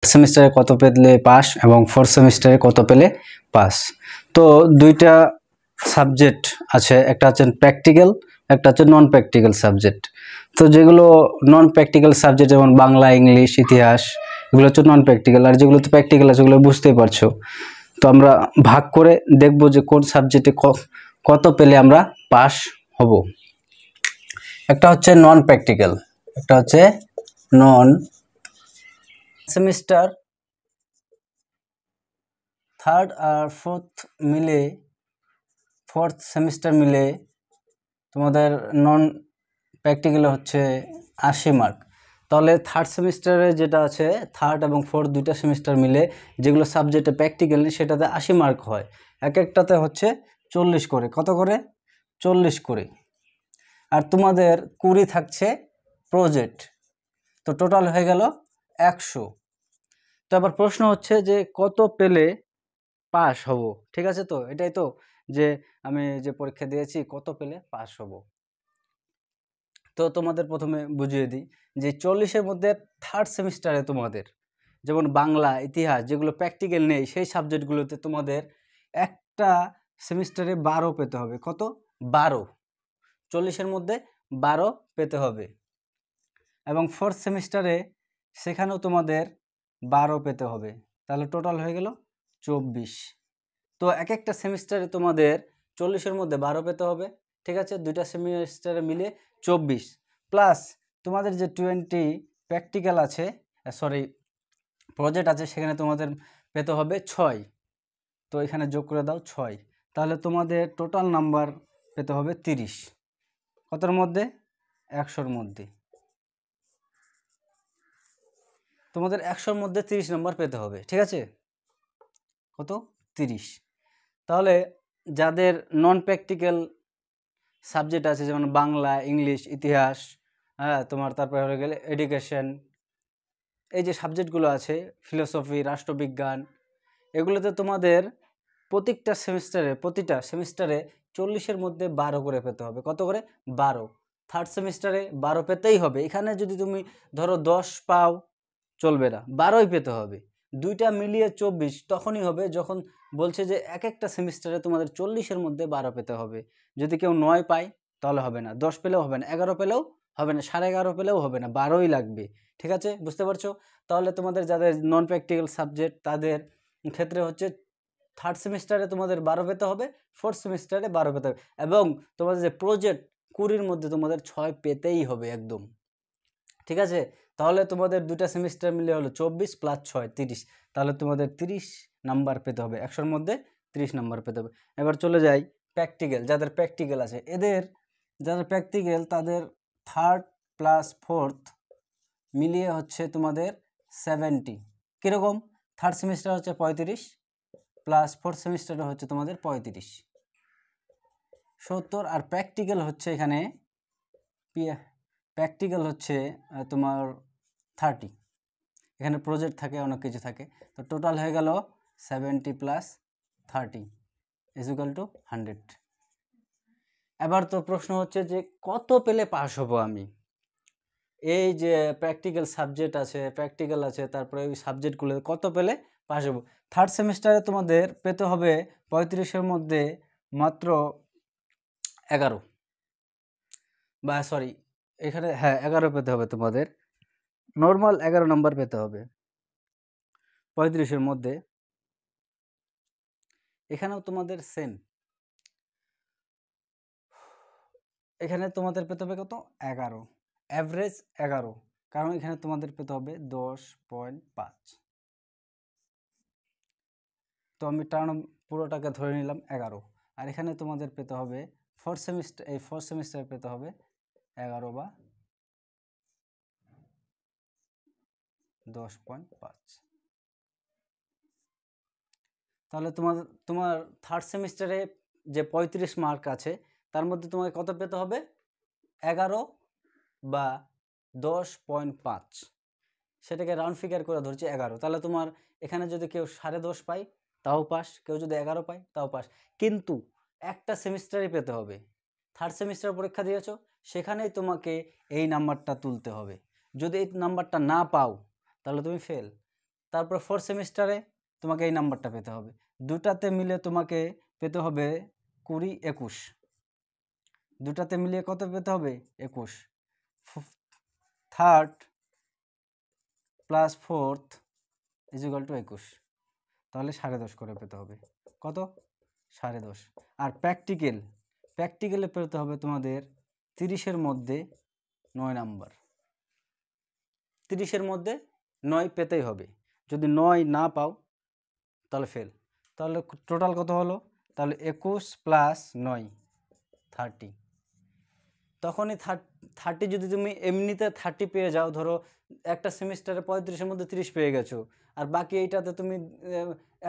সেমিস্টারে কত পেলে পাস এবং ফোর্থ সেমিস্টারে কত পেলে পাস। তো দুইটা সাবজেক্ট আছে, একটা হচ্ছে প্র্যাকটিক্যাল, একটা হচ্ছে নন প্র্যাকটিক্যাল সাবজেক্ট। তো যেগুলো নন প্র্যাকটিক্যাল সাবজেক্ট যেমন বাংলা, ইংলিশ, ইতিহাস, এগুলো হচ্ছে নন প্র্যাকটিক্যাল। আর যেগুলো তো প্র্যাকটিক্যাল আছে সেগুলো বুঝতেই পারছো। তো আমরা ভাগ করে দেখব যে কোন সাবজেক্টে কত পেলে আমরা পাস হব। একটা হচ্ছে নন প্র্যাকটিক্যাল, একটা হচ্ছে নন সেমিস্টার থার্ড আর ফোর্থ সেমিস্টার মিলে তোমাদের নন প্র্যাকটিক্যালে হচ্ছে 80 মার্ক। তাহলে থার্ড সেমিস্টারে যেটা আছে, থার্ড এবং ফোর্থ দুইটা সেমিস্টার মিলে যেগুলো সাবজেক্টে প্র্যাকটিক্যাল নেই সেটাতে 80 মার্ক হয়। এক একটাতে হচ্ছে 40 করে। কত করে? 40 করে। আর তোমাদের 20 থাকছে প্রজেক্ট, তো টোটাল হয়ে গেল 100। তো আবার প্রশ্ন হচ্ছে যে কত পেলে পাস হব। ঠিক আছে, তো এটাই তো যে আমি যে পরীক্ষা দিয়েছি কত পেলে পাস হব। তো তোমাদের প্রথমে বুঝিয়ে দিই যে 40-এর মধ্যে থার্ড সেমিস্টারে তোমাদের যেমন বাংলা, ইতিহাস যেগুলো প্র্যাকটিক্যাল নেই সেই সাবজেক্টগুলোতে তোমাদের একটা সেমিস্টারে 12 পেতে হবে। কত? 12। 40-এর মধ্যে 12 পেতে হবে। এবং ফোর্থ সেমিস্টারে সেখানেও তোমাদের 12 পেতে হবে। তাহলে টোটাল হয়ে গেল 24। তো এক একটা সেমিস্টারে তোমাদের 40-এর মধ্যে 12 পেতে হবে। ঠিক আছে, দুইটা সেমিস্টারে মিলে 24 প্লাস তোমাদের যে 20 প্র্যাকটিক্যাল আছে, প্রজেক্ট আছে, সেখানে তোমাদের পেতে হবে 6। তো এখানে যোগ করে দাও 6। তাহলে তোমাদের টোটাল নাম্বার পেতে হবে 30। কতর মধ্যে? 100-র মধ্যে। তোমাদের 100-র মধ্যে 30 নম্বর পেতে হবে। ঠিক আছে, কত? 30। তাহলে যাদের নন প্র্যাকটিক্যাল সাবজেক্ট আছে যেমন বাংলা, ইংলিশ, ইতিহাস, তোমার তারপরে হয়ে গেলে এডুকেশন, এই যে সাবজেক্টগুলো আছে, ফিলোসফি, রাষ্ট্রবিজ্ঞান, এগুলোতে তোমাদের প্রতিটা সেমিস্টারে 40-এর মধ্যে 12 করে পেতে হবে। কত করে? 12। থার্ড সেমিস্টারে 12 পেতেই হবে। এখানে যদি তুমি ধরো 10 পাও চলবে না, 12ই পেতে হবে। দুইটা মিলিয়ে 24 তখনই হবে যখন বলছে যে এক একটা সেমিস্টারে তোমাদের 40-এর মধ্যে 12 পেতে হবে। যদি কেউ 9 পায় তাহলে হবে না, 10 পেলেও হবে না, 11 পেলেও হবে না, 11.5 পেলেও হবে না, 12ই লাগবে। ঠিক আছে, বুঝতে পারছো? তাহলে তোমাদের যাদের নন প্র্যাকটিক্যাল সাবজেক্ট তাদের ক্ষেত্রে হচ্ছে থার্ড সেমিস্টারে তোমাদের 12 পেতে হবে, ফোর্থ সেমিস্টারে 12 পেতে হবে। এবং তোমাদের যে প্রজেক্ট 20-র মধ্যে তোমাদের 6 পেতেই হবে একদম। ঠিক আছে, তাহলে তোমাদের দুটা সেমিস্টার মিলে হলো 24 প্লাস 6 30। তাহলে তোমাদের 30 নাম্বার পেতে হবে, 100-র মধ্যে 30 নাম্বার পেতে হবে। এবার চলে যাই প্র্যাকটিক্যাল, যাদের প্র্যাকটিক্যাল আছে যাদের প্র্যাকটিক্যাল তাদের থার্ড প্লাস ফোর্থ মিলিয়ে হচ্ছে তোমাদের 70। কীরকম? থার্ড সেমিস্টার হচ্ছে 35 প্লাস ফোর্থ সেমিস্টারে হচ্ছে তোমাদের 35, 70। আর প্র্যাকটিক্যাল হচ্ছে এখানে প্র্যাকটিক্যাল হচ্ছে তোমার 30। এখানে প্রজেক্ট থাকে, অনেক কিছু থাকে। তো টোটাল হয়ে গেল 70 প্লাস 30 = 100। এবার তো প্রশ্ন হচ্ছে যে কত পেলে পাস হব আমি। এই যে প্র্যাকটিক্যাল সাবজেক্ট আছে, প্র্যাকটিক্যাল আছে, তারপরে ওই সাবজেক্টগুলো কত পেলে পাস হব। থার্ড সেমিস্টারে তোমাদের পেতে হবে 35-এর মধ্যে মাত্র 11, বা এখানে 11 পেতে হবে তোমাদের। নর্মাল 11 নম্বর পেতে হবে 35-এর মধ্যে। এখানেও তোমাদের সেম, এখানে তোমাদের পেতে হবে কত? 11, অ্যাভারেজ 11। কারণ এখানে তোমাদের পেতে হবে 10.5। তো আমি টার্ম পুরোটাকে ধরে নিলাম 11। আর এখানে তোমাদের পেতে হবে ফোর্থ সেমিস্টার পেতে হবে 11 বা 10.5। তাহলে তোমার থার্ড সেমিস্টারে যে 35 মার্ক আছে তার মধ্যে তোমাকে কত পেতে হবে? 11 বা 10.5। সেটাকে রাউন্ড ফিগার করে ধরছি 11। তাহলে তোমার এখানে যদি কেউ 10.5 পায় তাও পাস, কেউ যদি 11 পায় তাও পাস। কিন্তু একটা সেমিস্টারই পেতে হবে। থার্ড সেমিস্টার পরীক্ষা দিয়েছো, সেখানেই তোমাকে এই নাম্বারটা তুলতে হবে। যদি এই নাম্বারটা না পাও তাহলে তুমি ফেল। তারপর 4th সেমিস্টারে তোমাকে এই নাম্বারটা পেতে হবে। দুটাতে মিলে তোমাকে পেতে হবে 20, 21। দুটাতে মিলিয়ে কত পেতে হবে? 21। 3rd plus 4th equal to 21। তাহলে 10.5 করে পেতে হবে। কত? 10.5। আর প্র্যাকটিক্যালে পেতে হবে তোমাদের 30-এর মধ্যে 9 নাম্বার। 30-এর মধ্যে 9 পেতেই হবে। যদি 9 না পাও তাহলে ফেল। তাহলে টোটাল কত হলো? তাহলে 21 প্লাস 9 30। তখনই 30 যদি তুমি এমনিতে 30 পেয়ে যাও, ধরো একটা সেমিস্টারে 35-এর মধ্যে 30 পেয়ে গেছো, আর বাকি এইটাতে তুমি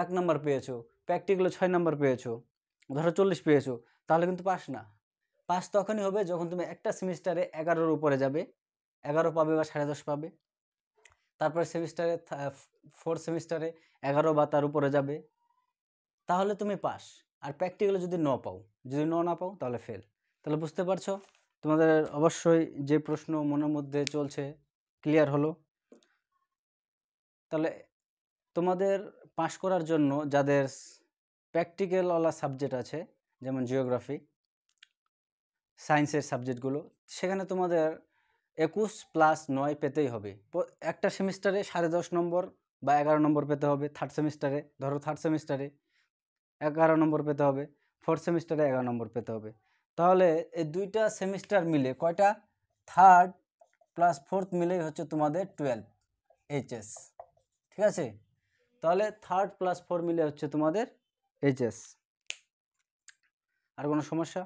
1 নাম্বার পেয়েছো, প্র্যাকটিক্যালে 6 নাম্বার পেয়েছো, ধরো 40 পেয়েছো, তাহলে কিন্তু পাস না। পাস তখনই হবে যখন তুমি একটা সেমিস্টারে 11-এর উপরে যাবে, 11 পাবে বা 10.5 পাবে। তারপরে সেমিস্টারে 4th সেমিস্টারে 11 বা তার উপরে যাবে, তাহলে তুমি পাস। আর প্র্যাকটিক্যালে যদি ন পাও, যদি না পাও তাহলে ফেল। তাহলে বুঝতে পারছো? তোমাদের অবশ্যই যে প্রশ্ন মনের মধ্যে চলছে ক্লিয়ার হলো। তাহলে তোমাদের পাস করার জন্য যাদের প্র্যাকটিক্যালওয়ালা সাবজেক্ট আছে, যেমন জিওগ্রাফি, সায়েন্সের সাবজেক্টগুলো, সেখানে তোমাদের 21 প্লাস 9 পেতেই হবে। একটা সেমিস্টারে 10.5 নম্বর বা 11 নম্বর পেতে হবে। থার্ড সেমিস্টারে, ধরো থার্ড সেমিস্টারে 11 নম্বর পেতে হবে, 4th সেমিস্টারে 11 নম্বর পেতে হবে। তাহলে এই দুইটা সেমিস্টার মিলে কয়টা? 3rd প্লাস 4th মিলেই হচ্ছে তোমাদের 12 এইচএস। ঠিক আছে? তাহলে 3rd প্লাস 4 মিলে হচ্ছে তোমাদের এইচএস। আর কোনো সমস্যা?